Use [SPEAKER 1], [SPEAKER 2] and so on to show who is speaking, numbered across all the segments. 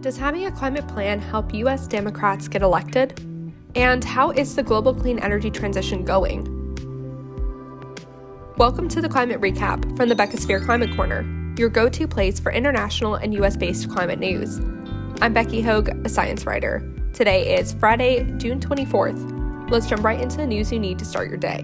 [SPEAKER 1] Does having a climate plan help U.S. Democrats get elected? And how is the global clean energy transition going? Welcome to the Climate Recap from the Beckisphere Climate Corner, your go-to place for international and U.S.-based climate news. I'm Becky Hogue, a science writer. Today is Friday, June 24th. Let's jump right into the news you need to start your day.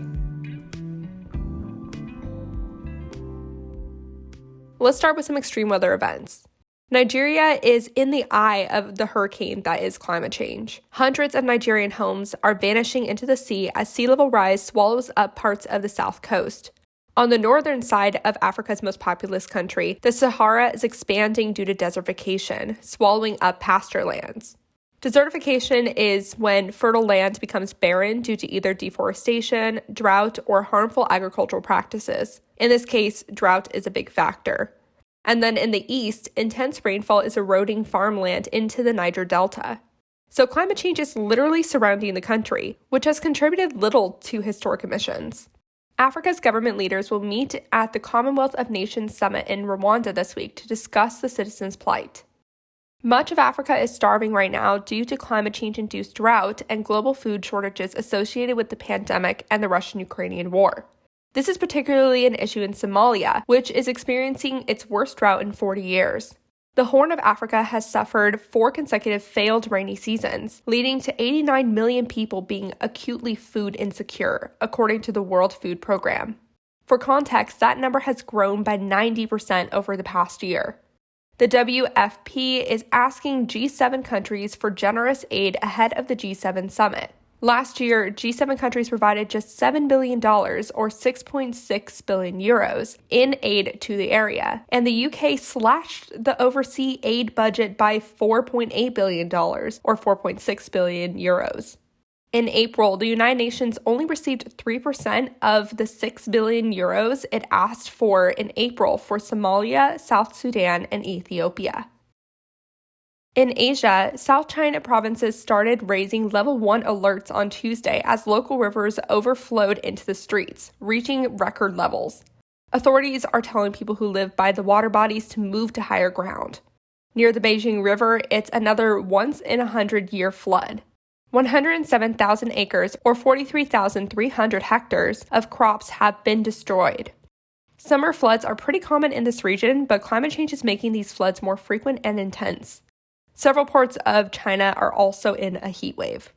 [SPEAKER 1] Let's start with some extreme weather events. Nigeria is in the eye of the hurricane that is climate change. Hundreds of Nigerian homes are vanishing into the sea as sea level rise swallows up parts of the south coast. On the northern side of Africa's most populous country, the Sahara is expanding due to desertification, swallowing up pasture lands. Desertification is when fertile land becomes barren due to either deforestation, drought, or harmful agricultural practices. In this case, drought is a big factor. And then in the east, intense rainfall is eroding farmland into the Niger Delta. So climate change is literally surrounding the country, which has contributed little to historic emissions. Africa's government leaders will meet at the Commonwealth of Nations Summit in Rwanda this week to discuss the citizens' plight. Much of Africa is starving right now due to climate change-induced drought and global food shortages associated with the pandemic and the Russian-Ukrainian war. This is particularly an issue in Somalia, which is experiencing its worst drought in 40 years. The Horn of Africa has suffered 4 consecutive failed rainy seasons, leading to 89 million people being acutely food insecure, according to the World Food Program. For context, that number has grown by 90% over the past year. The WFP is asking G7 countries for generous aid ahead of the G7 summit. Last year, G7 countries provided just $7 billion, or 6.6 billion euros, in aid to the area, and the UK slashed the overseas aid budget by $4.8 billion, or 4.6 billion euros. In April, the United Nations only received 3% of the 6 billion euros it asked for in April for Somalia, South Sudan, and Ethiopia. In Asia, South China provinces started raising level 1 alerts on Tuesday as local rivers overflowed into the streets, reaching record levels. Authorities are telling people who live by the water bodies to move to higher ground. Near the Beijing River, it's another once-in-a-100-year flood. 107,000 acres, or 43,300 hectares, of crops have been destroyed. Summer floods are pretty common in this region, but climate change is making these floods more frequent and intense. Several parts of China are also in a heat wave.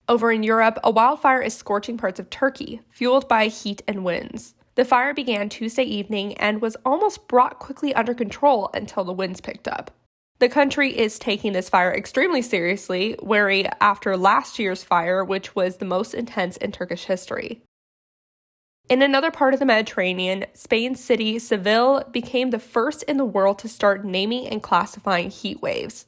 [SPEAKER 1] Over in Europe, a wildfire is scorching parts of Turkey, fueled by heat and winds. The fire began Tuesday evening and was almost brought quickly under control until the winds picked up. The country is taking this fire extremely seriously, wary after last year's fire, which was the most intense in Turkish history. In another part of the Mediterranean, Spain's city Seville became the first in the world to start naming and classifying heat waves.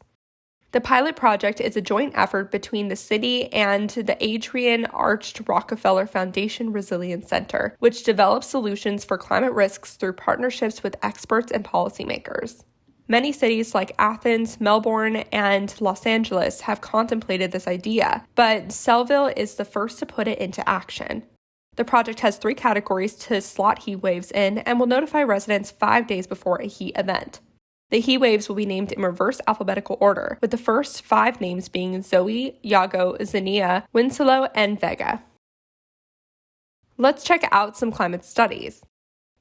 [SPEAKER 1] The pilot project is a joint effort between the city and the Adrian Arched Rockefeller Foundation Resilience Center, which develops solutions for climate risks through partnerships with experts and policymakers. Many cities like Athens, Melbourne, and Los Angeles have contemplated this idea, but Seville is the first to put it into action. The project has 3 categories to slot heat waves in and will notify residents 5 days before a heat event. The heat waves will be named in reverse alphabetical order, with the first 5 names being Zoe, Iago, Xenia, Winslow, and Vega. Let's check out some climate studies.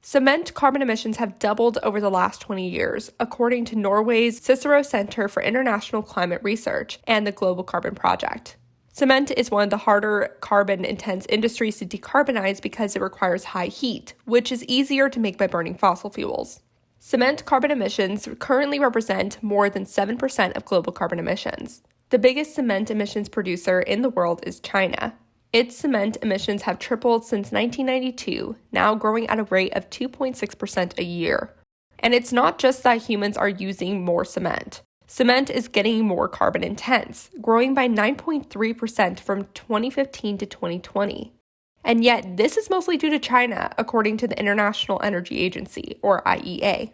[SPEAKER 1] Cement carbon emissions have doubled over the last 20 years, according to Norway's Cicero Center for International Climate Research and the Global Carbon Project. Cement is one of the harder carbon-intense industries to decarbonize because it requires high heat, which is easier to make by burning fossil fuels. Cement carbon emissions currently represent more than 7% of global carbon emissions. The biggest cement emissions producer in the world is China. Its cement emissions have tripled since 1992, now growing at a rate of 2.6% a year. And it's not just that humans are using more cement. Cement is getting more carbon intense, growing by 9.3% from 2015 to 2020. And yet, this is mostly due to China, according to the International Energy Agency, or IEA.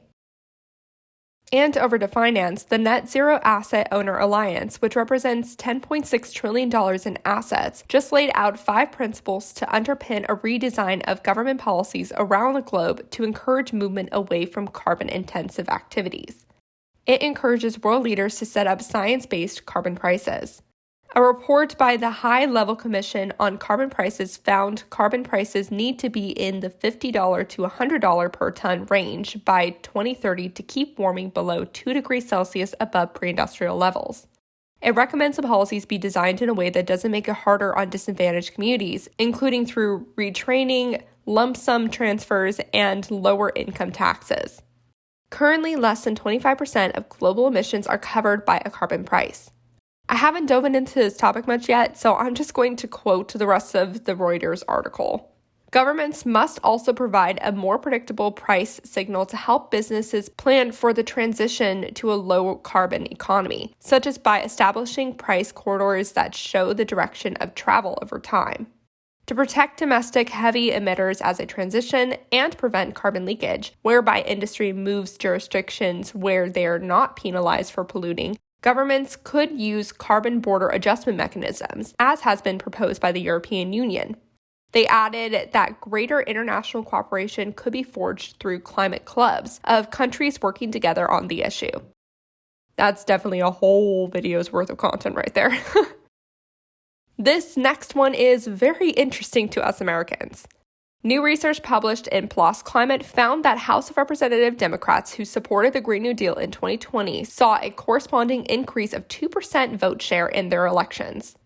[SPEAKER 1] And over to finance, the Net Zero Asset Owner Alliance, which represents $10.6 trillion in assets, just laid out 5 principles to underpin a redesign of government policies around the globe to encourage movement away from carbon-intensive activities. It encourages world leaders to set up science-based carbon prices. A report by the High-Level Commission on Carbon Prices found carbon prices need to be in the $50 to $100 per ton range by 2030 to keep warming below 2 degrees Celsius above pre-industrial levels. It recommends the policies be designed in a way that doesn't make it harder on disadvantaged communities, including through retraining, lump sum transfers, and lower income taxes. Currently, less than 25% of global emissions are covered by a carbon price. I haven't dove into this topic much yet, so I'm just going to quote the rest of the Reuters article. Governments must also provide a more predictable price signal to help businesses plan for the transition to a low-carbon economy, such as by establishing price corridors that show the direction of travel over time. To protect domestic heavy emitters as a transition and prevent carbon leakage, whereby industry moves jurisdictions where they are not penalized for polluting, governments could use carbon border adjustment mechanisms, as has been proposed by the European Union. They added that greater international cooperation could be forged through climate clubs of countries working together on the issue. That's definitely a whole video's worth of content right there. This next one is very interesting to us Americans. New research published in PLOS Climate found that House of Representative Democrats who supported the Green New Deal in 2020 saw a corresponding increase of 2% vote share in their elections.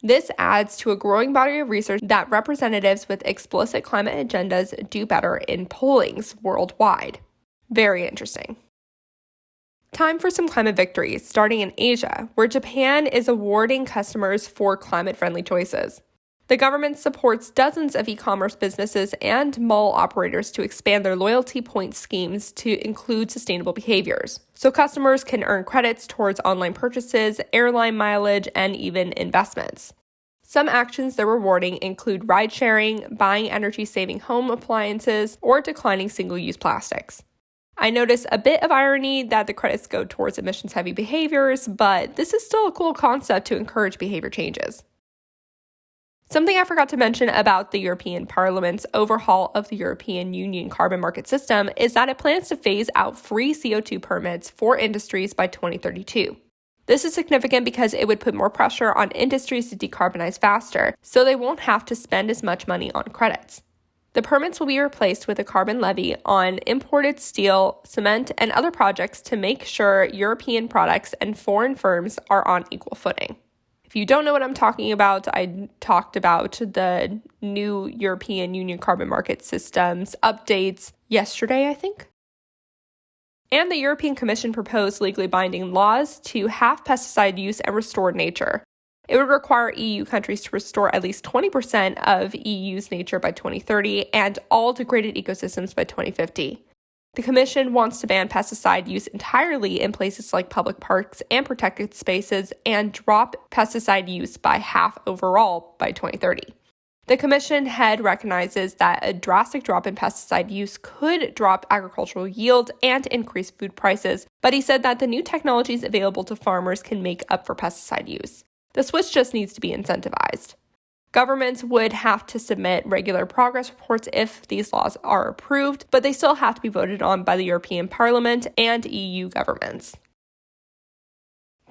[SPEAKER 1] This adds to a growing body of research that representatives with explicit climate agendas do better in pollings worldwide. Very interesting. Time for some climate victories, starting in Asia, where Japan is awarding customers for climate-friendly choices. The government supports dozens of e-commerce businesses and mall operators to expand their loyalty point schemes to include sustainable behaviors, so customers can earn credits towards online purchases, airline mileage, and even investments. Some actions they're rewarding include ride-sharing, buying energy-saving home appliances, or declining single-use plastics. I notice a bit of irony that the credits go towards emissions-heavy behaviors, but this is still a cool concept to encourage behavior changes. Something I forgot to mention about the European Parliament's overhaul of the European Union carbon market system is that it plans to phase out free CO2 permits for industries by 2032. This is significant because it would put more pressure on industries to decarbonize faster, so they won't have to spend as much money on credits. The permits will be replaced with a carbon levy on imported steel, cement, and other projects to make sure European products and foreign firms are on equal footing. If you don't know what I'm talking about, I talked about the new European Union carbon market systems updates yesterday, I think. And the European Commission proposed legally binding laws to halve pesticide use and restore nature. It would require EU countries to restore at least 20% of EU's nature by 2030 and all degraded ecosystems by 2050. The Commission wants to ban pesticide use entirely in places like public parks and protected spaces and drop pesticide use by half overall by 2030. The Commission head recognizes that a drastic drop in pesticide use could drop agricultural yield and increase food prices, but he said that the new technologies available to farmers can make up for pesticide use. The switch just needs to be incentivized. Governments would have to submit regular progress reports if these laws are approved, but they still have to be voted on by the European Parliament and EU governments.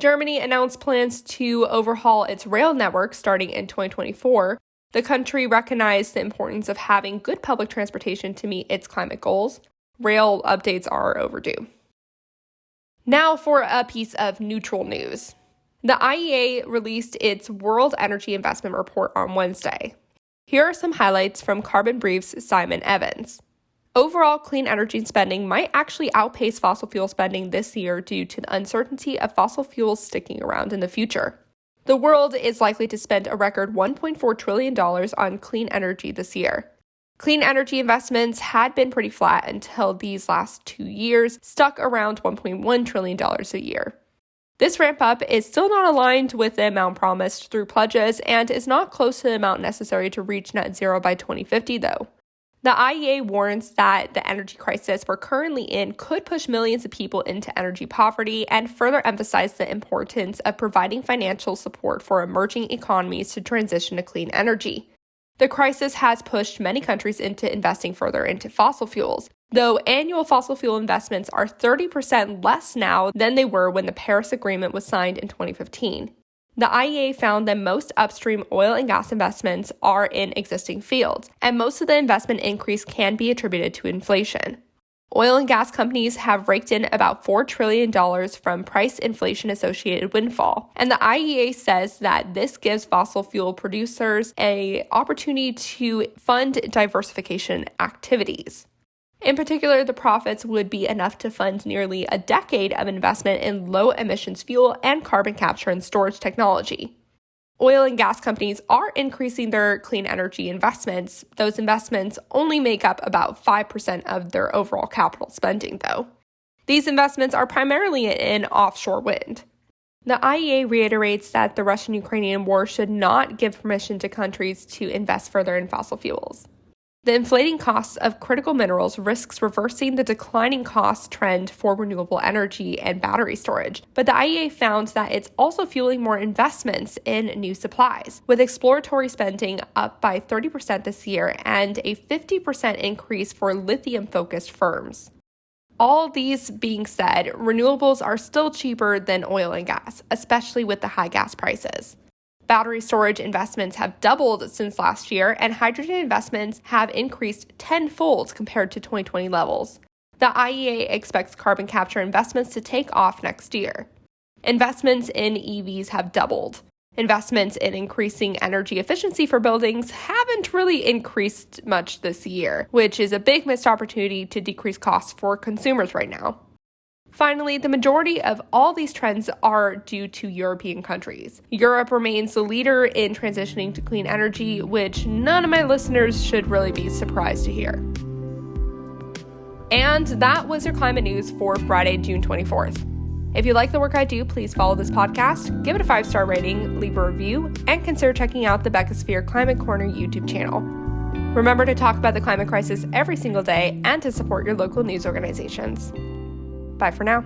[SPEAKER 1] Germany announced plans to overhaul its rail network starting in 2024. The country recognized the importance of having good public transportation to meet its climate goals. Rail updates are overdue. Now for a piece of neutral news. The EIA released its World Energy Investment Report on Wednesday. Here are some highlights from Carbon Brief's Simon Evans. Overall, clean energy spending might actually outpace fossil fuel spending this year due to the uncertainty of fossil fuels sticking around in the future. The world is likely to spend a record $1.4 trillion on clean energy this year. Clean energy investments had been pretty flat until these last 2 years, stuck around $1.1 trillion a year. This ramp-up is still not aligned with the amount promised through pledges and is not close to the amount necessary to reach net zero by 2050, though. The EIA warns that the energy crisis we're currently in could push millions of people into energy poverty and further emphasize the importance of providing financial support for emerging economies to transition to clean energy. The crisis has pushed many countries into investing further into fossil fuels, though annual fossil fuel investments are 30% less now than they were when the Paris Agreement was signed in 2015. The EIA found that most upstream oil and gas investments are in existing fields, and most of the investment increase can be attributed to inflation. Oil and gas companies have raked in about $4 trillion from price inflation-associated windfall, and the IEA says that this gives fossil fuel producers an opportunity to fund diversification activities. In particular, the profits would be enough to fund nearly a decade of investment in low-emissions fuel and carbon capture and storage technology. Oil and gas companies are increasing their clean energy investments. Those investments only make up about 5% of their overall capital spending, though. These investments are primarily in offshore wind. The IEA reiterates that the Russian-Ukrainian war should not give permission to countries to invest further in fossil fuels. The inflating costs of critical minerals risks reversing the declining cost trend for renewable energy and battery storage, but the IEA found that it's also fueling more investments in new supplies, with exploratory spending up by 30% this year and a 50% increase for lithium-focused firms. All these being said, renewables are still cheaper than oil and gas, especially with the high gas prices. Battery storage investments have doubled since last year, and hydrogen investments have increased tenfold compared to 2020 levels. The IEA expects carbon capture investments to take off next year. Investments in EVs have doubled. Investments in increasing energy efficiency for buildings haven't really increased much this year, which is a big missed opportunity to decrease costs for consumers right now. Finally, the majority of all these trends are due to European countries. Europe remains the leader in transitioning to clean energy, which none of my listeners should really be surprised to hear. And that was your climate news for Friday, June 24th. If you like the work I do, please follow this podcast, give it a 5-star rating, leave a review, and consider checking out the Beckisphere Climate Corner YouTube channel. Remember to talk about the climate crisis every single day and to support your local news organizations. Bye for now.